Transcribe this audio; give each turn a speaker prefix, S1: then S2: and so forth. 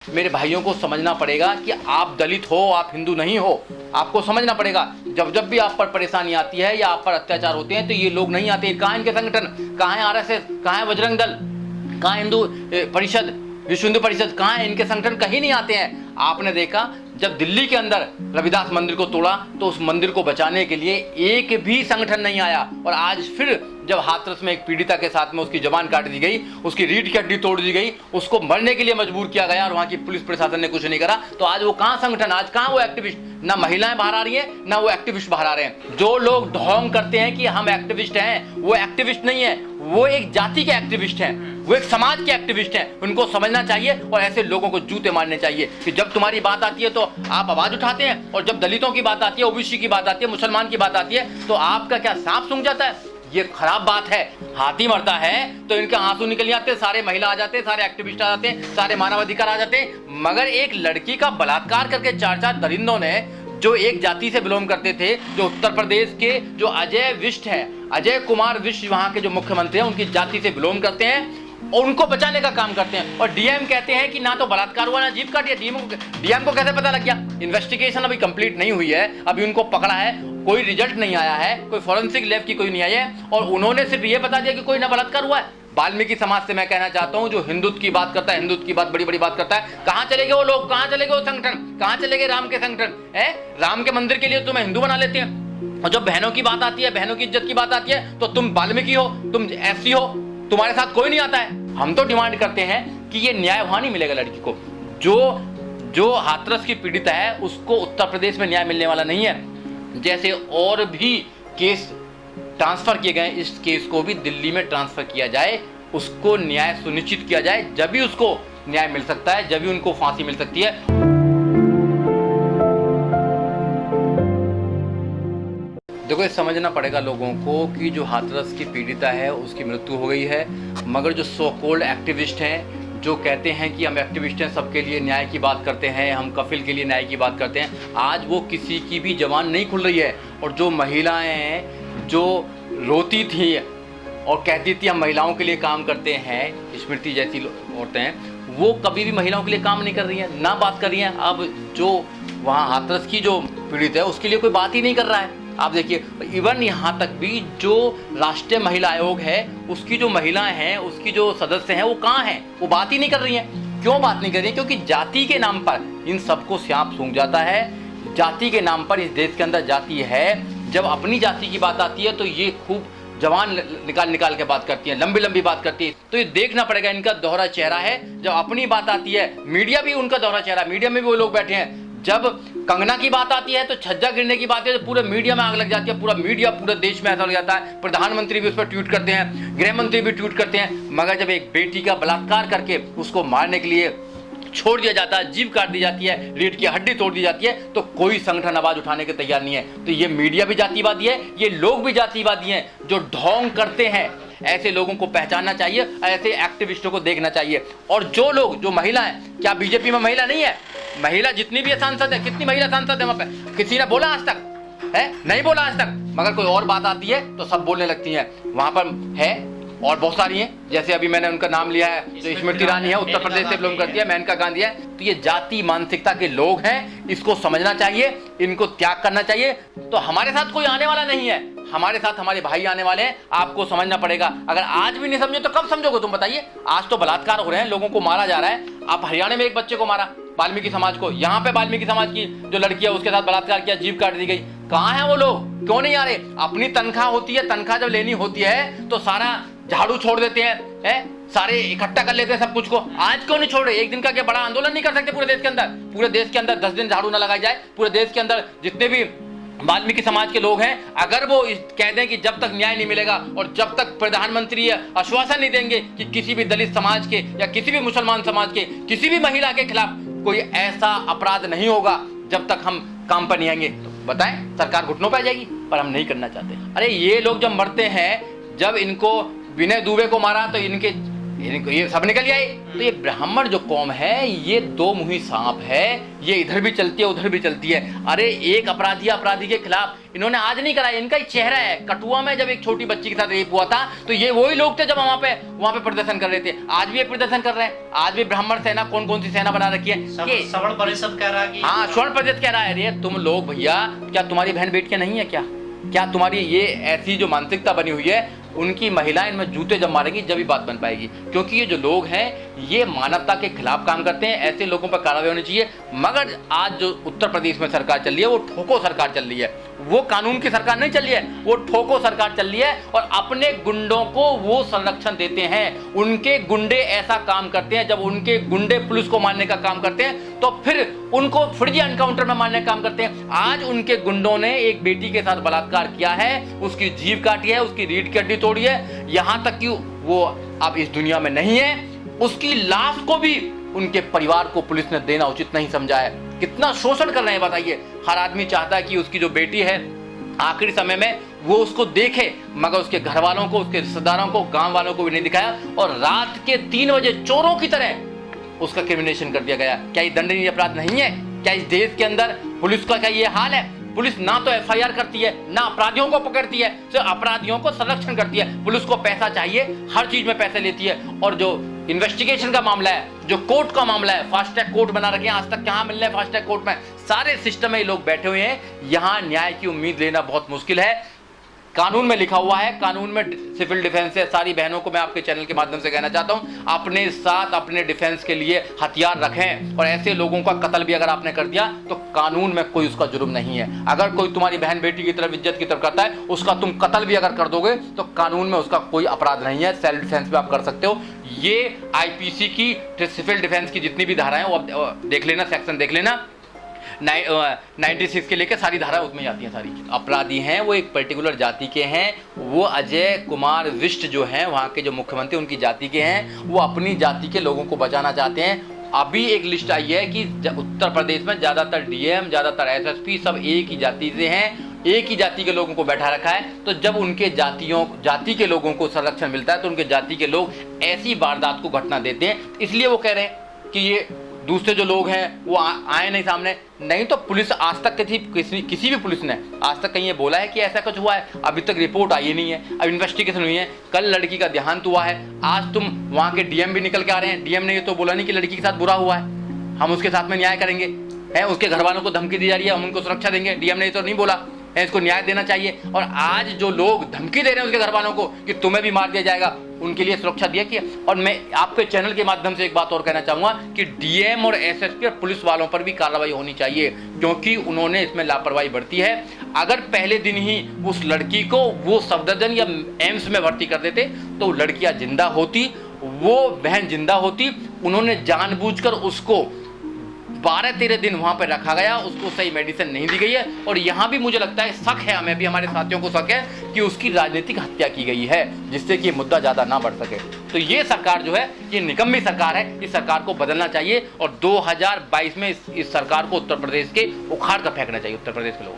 S1: मेरे भाइयों को समझना पड़ेगा कि आप दलित हो, आप हिंदू नहीं हो। आपको समझना पड़ेगा, जब जब भी आप पर परेशानी आती है या आप पर अत्याचार होते हैं तो ये लोग नहीं आते। कहाँ इनके संगठन, कहाँ है आरएसएस, कहाँ है बजरंग दल, कहाँ हिंदू परिषद, विश्व हिंदू परिषद, कहाँ है इनके संगठन? कहीं नहीं आते हैं। आपने देखा जब दिल्ली के अंदर रविदास मंदिर को तोड़ा तो उस मंदिर को बचाने के लिए एक भी संगठन नहीं आया। और आज फिर जब हाथरस में एक पीड़िता के साथ में उसकी जबान काट दी गई, उसकी रीढ़ की हड्डी तोड़ दी गई, उसको मरने के लिए मजबूर किया गया और वहां की पुलिस प्रशासन ने कुछ नहीं करा, तो आज वो कहां संगठन, आज कहां वो एक्टिविस्ट? ना महिलाएं बाहर आ रही हैं, ना वो एक्टिविस्ट बाहर आ रहे हैं। जो लोग ढोंग करते हैं कि हम एक्टिविस्ट हैं, वो एक्टिविस्ट नहीं है, वो एक जाति के एक्टिविस्ट हैं, वो एक समाज के एक्टिविस्ट हैं। उनको समझना चाहिए और ऐसे लोगों को जूते मारने चाहिए कि जब तुम्हारी बात आती है तो आप आवाज उठाते हैं और जब दलितों की बात आती है, ओबीसी की बात आती है, मुसलमान की बात आती है तो आपका क्या सांप सूंघ जाता है? ये खराब बात है। हाथी मरता है तो इनके आंसू निकल जाते, सारे महिला आ जाते, सारे एक्टिविस्ट आ जाते, सारे मानवाधिकार आ जाते। मगर एक लड़की का बलात्कार करके चार दरिंदों ने, जो एक जाति से बिलोंग करते थे, जो उत्तर प्रदेश के जो अजय विष्ट हैं, अजय कुमार विष्ट वहां के जो मुख्यमंत्री हैं, उनकी जाति से बिलोंग करते हैं और उनको बचाने का काम करते हैं। और डीएम कहते हैं कि ना तो बलात्कार हुआ ना जीभ काटी। डीएम को कैसे पता लग गया? इन्वेस्टिगेशन अभी कंप्लीट नहीं हुई है, अभी उनको पकड़ा है, कोई रिजल्ट नहीं आया है, कोई फॉरेंसिक लैब की कोई नहीं आई है और उन्होंने सिर्फ ये बता दिया कि कोई ना बलात्कार हुआ है। वाल्मीकि समाज से मैं कहना चाहता हूं, जो हिंदुत्व की बात करता है, हिंदुत्व की बात बड़ी बड़ी बात करता है, कहां चले गए वो लोग, कहां चले गए वो संगठन, कहां चले गए राम के संगठन? राम के मंदिर के लिए तुम्हें हिंदू बना लेते हैं और जब बहनों की बात आती है, बहनों की इज्जत की बात आती है तो तुम वाल्मीकि हो, तुम एससी हो, तुम्हारे साथ कोई नहीं आता है। हम तो डिमांड करते हैं कि ये न्याय वहां नहीं मिलेगा लड़की को। जो हाथरस की पीड़ित है उसको उत्तर प्रदेश में न्याय मिलने वाला नहीं है। जैसे और भी केस ट्रांसफर किए गए, इस केस को भी दिल्ली में ट्रांसफर किया जाए, उसको न्याय सुनिश्चित किया जाए, जब भी उसको न्याय मिल सकता है, जब भी उनको फांसी मिल सकती है। देखो, ये समझना पड़ेगा लोगों को कि जो हाथरस की पीड़िता है उसकी मृत्यु हो गई है, मगर जो सो कॉल्ड एक्टिविस्ट हैं, जो कहते हैं कि हम एक्टिविस्ट हैं, सबके लिए न्याय की बात करते हैं, हम कफिल के लिए न्याय की बात करते हैं, आज वो किसी की भी जबान नहीं खुल रही है। और जो महिलाएं हैं जो रोती थी और कहती थी हम महिलाओं के लिए काम करते हैं, स्मृति जैसी औरतें हैं, वो कभी भी महिलाओं के लिए काम नहीं कर रही हैं, ना बात कर रही हैं। अब जो वहाँ हाथरस की जो पीड़ित है उसके लिए कोई बात ही नहीं कर रहा है। आप देखिए, इवन यहाँ तक भी जो राष्ट्रीय महिला आयोग है उसकी जो महिलाएं हैं, उसकी जो सदस्य हैं, वो कहाँ हैं? वो बात ही नहीं कर रही हैं। क्यों बात नहीं कर रही है? क्योंकि जाति के नाम पर इन सबको सांप सूंघ जाता है। जाति के नाम पर इस देश के अंदर जाति है। जब अपनी जाति की बात आती है तो ये खूब जवान निकाल के बात करती है, लंबी लंबी बात करती है। तो ये देखना पड़ेगा, इनका दोहरा चेहरा है। जब अपनी बात आती है, मीडिया भी उनका दोहरा चेहरा, मीडिया में भी वो लोग बैठे हैं। जब कंगना की बात आती है तो छज्जा गिरने की बात है तो पूरे मीडिया में आग लग जाती है, पूरा मीडिया पूरे देश में ऐसा लग जाता है। प्रधानमंत्री भी उस पर ट्वीट करते हैं, गृह मंत्री भी ट्वीट करते हैं। मगर जब एक बेटी का बलात्कार करके उसको मारने के लिए छोड़ दिया जाता है, जीभ काट दी जाती है, रीढ़ की हड्डी तोड़ दी जाती है, तो कोई संगठन आवाज उठाने के तैयार नहीं है। तो ये मीडिया भी जातिवादी है, ये लोग भी जातिवादी हैं जो ढोंग करते हैं। ऐसे लोगों को पहचानना चाहिए, ऐसे एक्टिविस्टों को देखना चाहिए। और जो लोग, जो महिला है, क्या बीजेपी में महिला नहीं है? महिला जितनी भी है, सांसद है, कितनी महिला सांसद है वहां पे? किसी ने बोला आज तक है? नहीं बोला आज तक। मगर कोई और बात आती है तो सब बोलने लगती हैं। वहां पर है और बहुत सारी हैं, जैसे अभी मैंने उनका नाम लिया है, जो स्मृति ईरानी है, उत्तर प्रदेश से बिलोंग करती है, मेनका गांधी है। तो ये जाति मानसिकता के लोग हैं, इसको समझना चाहिए, इनको त्याग करना चाहिए। तो हमारे साथ कोई आने वाला नहीं है, हमारे साथ हमारे भाई आने वाले हैं। आपको समझना पड़ेगा। अगर आज भी नहीं समझे तो कब समझोगे तुम बताइए? आज तो बलात्कार हो रहे हैं, लोगों को मारा जा रहा है। आप हरियाणा में एक बच्चे को मारा, वाल्मीकि समाज को, यहाँ पे वाल्मीकि समाज की जो लड़की है उसके साथ बलात्कार किया, जीभ काट दी गई। कहाँ है वो लोग? क्यों नहीं आ रहे? अपनी तनख्वाह होती है, तनख्वाह जब लेनी होती है तो सारा झाड़ू छोड़ देते हैं, सारे इकट्ठा कर लेते हैं सब कुछ को। आज क्यों नहीं छोड़ रहे? एक दिन का क्या बड़ा आंदोलन नहीं कर सकते पूरे देश के अंदर? पूरे देश के अंदर 10 दिन झाड़ू ना लगाई जाए, पूरे देश के अंदर जितने भी वाल्मीकि समाज के लोग हैं, अगर वो कह दें कि जब तक न्याय नहीं मिलेगा और जब तक प्रधानमंत्री आश्वासन नहीं देंगे कि किसी भी दलित समाज के या किसी भी मुसलमान समाज के, किसी भी महिला के खिलाफ कोई ऐसा अपराध नहीं होगा, जब तक हम काम पर नहीं आएंगे, तो बताएं सरकार घुटनों पर आ जाएगी। पर हम नहीं करना चाहते। अरे ये लोग जब मरते हैं, जब इनको विनय दुबे को मारा तो इनके ये सब निकल आए। तो ये ब्राह्मण जो कौम है ये दो मुही सांप है, ये इधर भी चलती है उधर भी चलती है। अरे एक अपराधी के खिलाफ इन्होंने आज नहीं करा, इनका ही चेहरा है। कठुआ में जब एक छोटी बच्ची के साथ रेप हुआ था तो ये वही लोग थे जब वहां पे प्रदर्शन कर रहे थे। आज भी ये प्रदर्शन कर रहे हैं। आज भी ब्राह्मण सेना कौन सी सेना बना रखी है,
S2: श्रवण परिषद कह रहा है कि
S1: हाँ श्रवण परिषद कह रहा है। अरे तुम लोग भैया, क्या तुम्हारी बहन बेटियां नहीं है क्या तुम्हारी ये ऐसी जो मानसिकता बनी हुई है, उनकी महिलाएं इनमें जूते जब मारेंगी जब ही बात बन पाएगी। क्योंकि ये जो लोग हैं ये मानवता के खिलाफ काम करते हैं, ऐसे लोगों पर कार्रवाई होनी चाहिए। मगर आज जो उत्तर प्रदेश में सरकार चल रही है वो ठोको सरकार चल रही है, वो कानून की सरकार नहीं चल रही है, वो ठोको सरकार चल रही है। और अपने गुंडों को वो संरक्षण देते हैं। उनके गुंडे ऐसा काम करते हैं, जब उनके गुंडे पुलिस को मारने का काम करते हैं तो फिर उनको फर्जी एनकाउंटर में मारने का काम करते हैं। आज उनके गुंडों ने एक बेटी के साथ बलात्कार किया है, उसकी जीभ काटी है, उसकी रीढ़ की हड्डी तोड़ी है, यहां तक कि वो अब इस दुनिया में नहीं है। उसकी लाश को भी उनके परिवार को पुलिस ने देना उचित नहीं समझा है। कितना शोषण कर रहे हैं बताइए। हर आदमी चाहता है कि उसकी जो बेटी है आखिरी समय में वो उसको देखे, मगर उसके घर वालों को, उसके रिश्तेदारों को, गांव वालों को भी नहीं दिखाया। और रात के 3 बजे चोरों की तरह उसका क्रिमिनेशन कर दिया गया। क्या ये दंडनीय अपराध नहीं है? क्या इस देश के अंदर पुलिस का क्या ये हाल है? पुलिस ना तो एफआईआर करती है, ना अपराधियों को पकड़ती है, सिर्फ अपराधियों को संरक्षण करती है। पुलिस को पैसा चाहिए, हर चीज में पैसे लेती है। और जो इन्वेस्टिगेशन का मामला है, जो कोर्ट का मामला है, फास्ट ट्रैक कोर्ट बना रखे हैं, आज तक कहां मिल रहे हैं फास्ट ट्रैक कोर्ट में? सारे सिस्टम में ये लोग बैठे हुए हैं। यहां न्याय की उम्मीद लेना बहुत मुश्किल है। कानून में लिखा हुआ है, कानून में सिविल डिफेंस है। सारी बहनों को मैं आपके चैनल के माध्यम से कहना चाहता हूं, अपने साथ अपने डिफेंस के लिए हथियार रखें। और ऐसे लोगों का कत्ल भी अगर आपने कर दिया तो कानून में कोई उसका जुर्म नहीं है। अगर कोई तुम्हारी बहन बेटी की तरफ इज्जत की तरफ करता है, उसका तुम कत्ल भी अगर कर दोगे तो कानून में उसका कोई अपराध नहीं है। सेल्फ डिफेंस भी आप कर सकते हो। ये आईपीसी की सिविल डिफेंस की जितनी भी धाराएं वो देख लेना, सेक्शन देख लेना। 96 के लेकर सारी धारा उसमें आती हैं। सारी अपराधी हैं वो एक पर्टिकुलर जाति के हैं। वो अजय कुमार विष्ट जो हैं वहाँ के जो मुख्यमंत्री उनकी जाति के हैं। वो अपनी जाति के लोगों को बचाना चाहते हैं। अभी एक लिस्ट आई है कि उत्तर प्रदेश में ज़्यादातर डीएम, ज़्यादातर एसएसपी सब एक ही जाति से हैं, एक ही जाति के लोगों को बैठा रखा है। तो जब उनके जाति के लोगों को संरक्षण मिलता है तो उनके जाति के लोग ऐसी वारदात को घटना देते हैं। इसलिए वो कह रहे हैं कि ये दूसरे जो लोग हैं वो आए नहीं सामने। नहीं तो पुलिस आज तक किसी भी पुलिस ने आज तक कहीं ये बोला है कि ऐसा कुछ हुआ है? अभी तक रिपोर्ट आई नहीं है, अब इन्वेस्टिगेशन हुई है। कल लड़की का देहांत हुआ है, आज तुम वहाँ के डीएम भी निकल के आ रहे हैं। डीएम ने ये तो बोला नहीं कि लड़की के साथ बुरा हुआ है, हम उसके साथ में न्याय करेंगे। है उसके घर वालों को धमकी दी जा रही है, हम उनको सुरक्षा देंगे। डीएम ने तो नहीं बोला है, इसको न्याय देना चाहिए। और आज जो लोग धमकी दे रहे हैं उसके घर वालों को कि तुम्हें भी मार दिया जाएगा, उनके लिए सुरक्षा दिया कि। और मैं आपके चैनल के माध्यम से एक बात और कहना चाहूंगा कि डीएम और एसएसपी और पुलिस वालों पर भी कार्रवाई होनी चाहिए, क्योंकि उन्होंने इसमें लापरवाही बरती है। अगर पहले दिन ही उस लड़की को वो सफदरजंग या एम्स में भर्ती कर देते तो लड़कियां जिंदा होती, वो बहन जिंदा होती। उन्होंने जानबूझकर उसको 12-13 दिन वहां पर रखा गया, उसको सही मेडिसिन नहीं दी गई है। और यहाँ भी मुझे लगता है, शक है, हमें भी, हमारे साथियों को शक है कि उसकी राजनीतिक हत्या की गई है, जिससे कि मुद्दा ज़्यादा ना बढ़ सके। तो ये सरकार जो है ये निकम्मी सरकार है, इस सरकार को बदलना चाहिए। और 2022 में इस सरकार को उत्तर प्रदेश के उखाड़ कर फेंकना चाहिए, उत्तर प्रदेश के लोगों को।